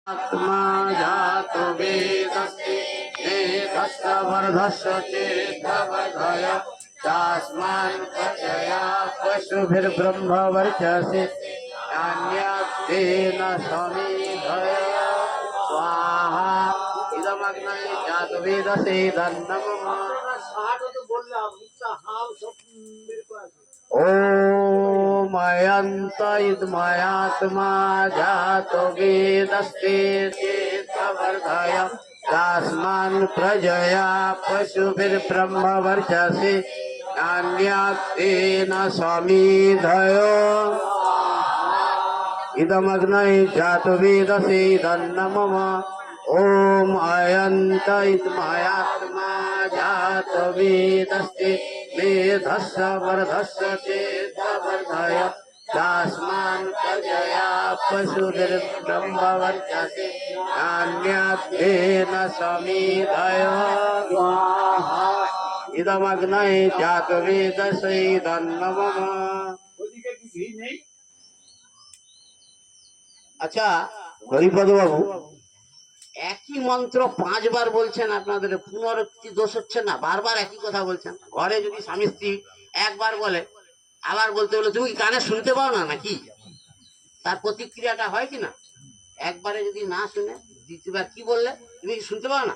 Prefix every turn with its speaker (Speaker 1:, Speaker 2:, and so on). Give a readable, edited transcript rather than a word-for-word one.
Speaker 1: आत्मा जातो वेदस्ते वेदस्य वर्धस्य चेत्तवर्धय तस्मान् प्रजया पशुभिर्ब्रह्मवर्चसे नान्यत्तेन समेधय स्वाहा इदमग्ने जातो वेदसे धन्नमः ओम अयंत इदमयात्मा जातो वेदस्ते चेत्तवर्धय तस्मान् प्रजया पशुभिर्ब्रह्मवर्चसे नान्यत्तेन समेधयो इदमग्ने जातो वेदसे धन्नमः ओम अयंत इदमयात्मा जातो वेदस्ते वेदस्य वर्धस्य चेत्तवर्धय तस्मान् प्रजया पशुभिर्ब्रह्मवर्चसे नान्यत्तेन समेधय इदमग्ने जातो वेदसे धन्नमः। আচ্ছা হরিপদ বাবু একই মন্ত্র 5 বার বলছেন, আপনাদের পুনরুক্তি দোষ হচ্ছে না? বারবার একই কথা বলছেন। ঘরে যদি স্বামী স্ত্রী একবার বলে আবার বলতে বলে তুমি কি কানে শুনতে পাও না নাকি? তার প্রতিক্রিয়াটা হয় কি না? একবারে যদি না শুনে দ্বিতীয়বার কি বললে তুমি কি শুনতে পাও না?